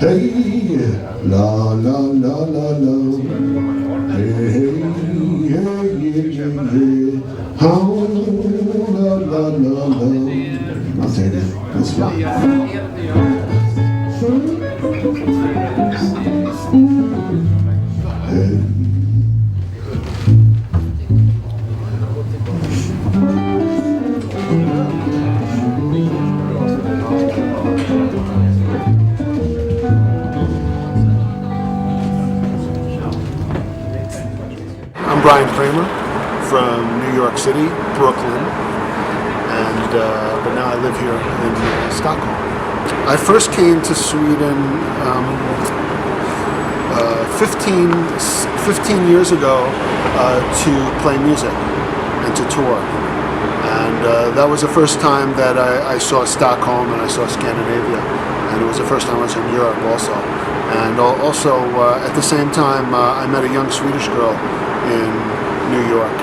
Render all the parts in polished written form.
Hey, la la la la la. Hey, hey, hey, hey, hey. Oh, la la la la. I'll take it. That's fine. Hey. I'm Brian Kramer from New York City, Brooklyn, and but now I live here in Stockholm. I first came to Sweden 15 years ago to play music and to tour. And that was the first time that I saw Stockholm and I saw Scandinavia. And it was the first time I was in Europe also. And also at the same time I met a young Swedish girl in New York.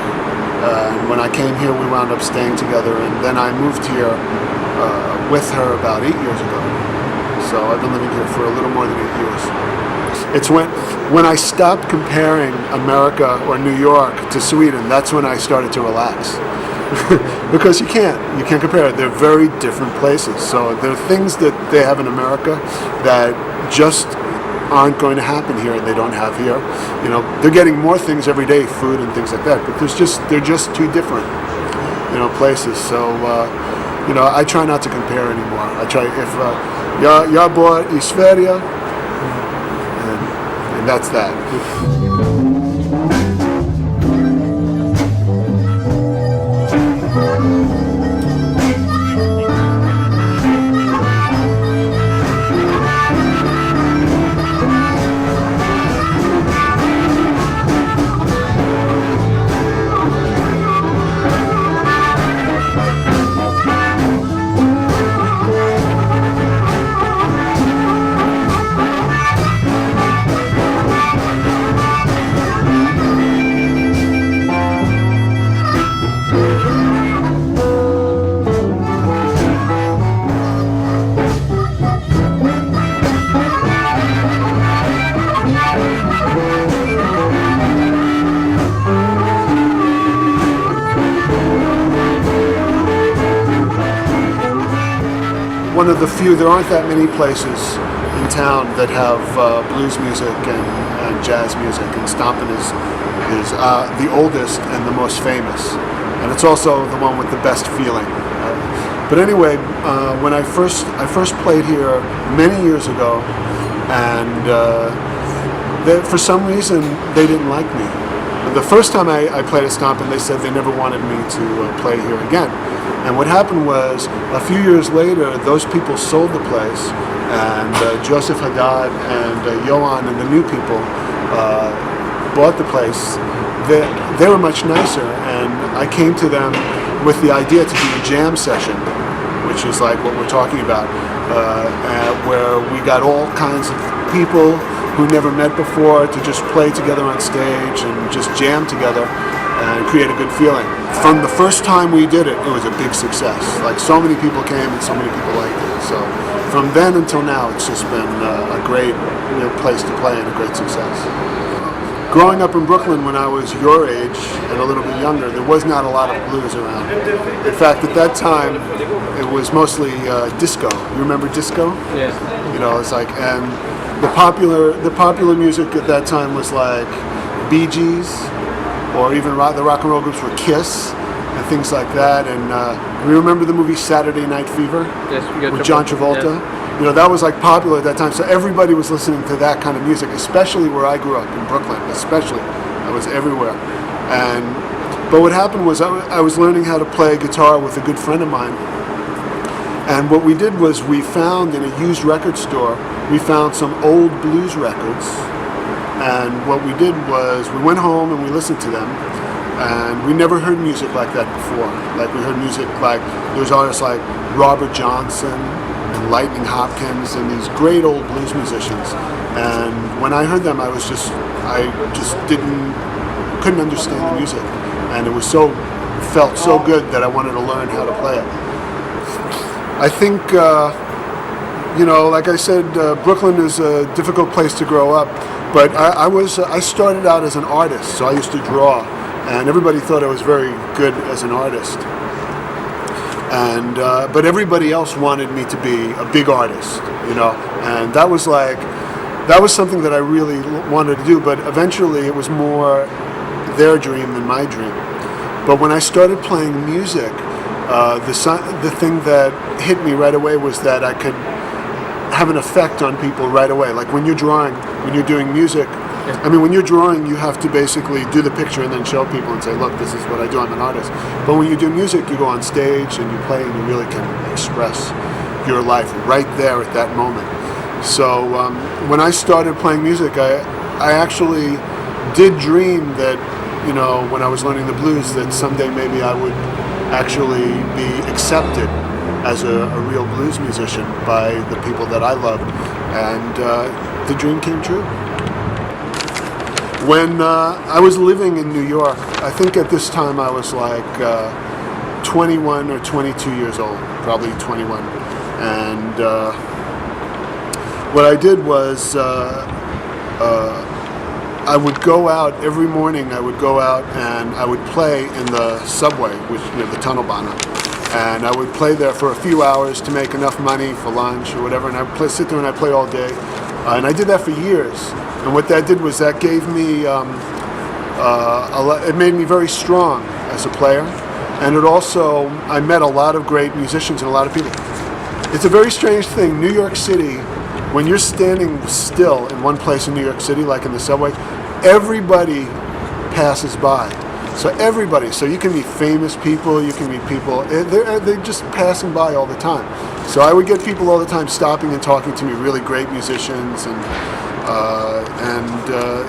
And when I came here we wound up staying together, and then I moved here with her about 8 years ago. So I've been living here for a little more than 8 years. It's when I stopped comparing America or New York to Sweden, that's when I started to relax. Because you can't compare it. They're very different places. So there are things that they have in America that just aren't going to happen here, and they don't have here. You know, they're getting more things every day, food and things like that, but they're just two different, places. So I try not to compare anymore. I try, if jag bor I Sverige, and that's that. One of the few, there aren't that many places in town that have blues music and jazz music, and Stampen is the oldest and the most famous, and it's also the one with the best feeling. But anyway, when I first played here many years ago, and for some reason they didn't like me. The first time I played at Stampen, they said they never wanted me to play here again. And what happened was, a few years later, those people sold the place, and Joseph Haddad and Johan and the new people bought the place. They were much nicer, and I came to them with the idea to do a jam session, which is like what we're talking about, where we got all kinds of people who never met before to just play together on stage and just jam together and create a good feeling. From the first time we did it, it was a big success. Like, so many people came and so many people liked it. So from then until now, it's just been a great place to play and a great success. Growing up in Brooklyn when I was your age and a little bit younger, there was not a lot of blues around. In fact, at that time, it was mostly disco. You remember disco? Yes. It's like, and the popular music at that time was like Bee Gees, or even the rock and roll groups were Kiss and things like that. And we remember the movie Saturday Night Fever, yes, with John Travolta. Yes. That was like popular at that time. So everybody was listening to that kind of music, especially where I grew up in Brooklyn. Especially, I was everywhere. But what happened was I was learning how to play guitar with a good friend of mine. And what we did was we found in a used record store, we found some old blues records. And what we did was we went home and we listened to them, and we never heard music like that before. Like, we heard music like, there was artists like Robert Johnson and Lightning Hopkins and these great old blues musicians. And when I heard them, I just couldn't understand the music. And it felt so good that I wanted to learn how to play it. I think you know, like I said, Brooklyn is a difficult place to grow up. But I started out as an artist, so I used to draw, and everybody thought I was very good as an artist. And but everybody else wanted me to be a big artist, you know, and that was something that I really wanted to do. But eventually, it was more their dream than my dream. But when I started playing music, the thing that hit me right away was that I could have an effect on people right away. Like when you're drawing, when you're doing music, I mean, when you're drawing, you have to basically do the picture and then show people and say, look, this is what I do, I'm an artist. But when you do music, you go on stage and you play and you really can express your life right there at that moment. So when I started playing music, I actually did dream that, you know, when I was learning the blues, that someday maybe I would actually be accepted as a real blues musician by the people that I loved. And the dream came true. When I was living in New York, I think at this time I was like 21 or 22 years old, probably 21. And what I did was I would go out every morning. I would go out and I would play in the subway, which, you know, the Tunnelbana. And I would play there for a few hours to make enough money for lunch or whatever. And I would sit there and I'd play all day. And I did that for years. And what that did was that gave me, it made me very strong as a player. And it also, I met a lot of great musicians and a lot of people. It's a very strange thing. New York City, when you're standing still in one place in New York City, like in the subway, everybody passes by. So everybody, so you can meet famous people, you can meet people, they're just passing by all the time. So I would get people all the time stopping and talking to me, really great musicians, and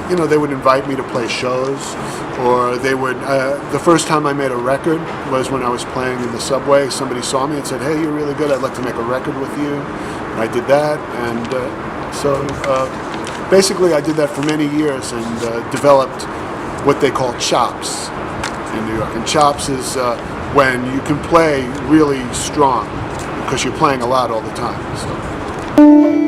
you know, they would invite me to play shows, or they would, the first time I made a record was when I was playing in the subway. Somebody saw me and said, hey, you're really good, I'd like to make a record with you. And I did that, and so basically I did that for many years and developed what they call chops in New York. And chops is when you can play really strong because you're playing a lot all the time. So.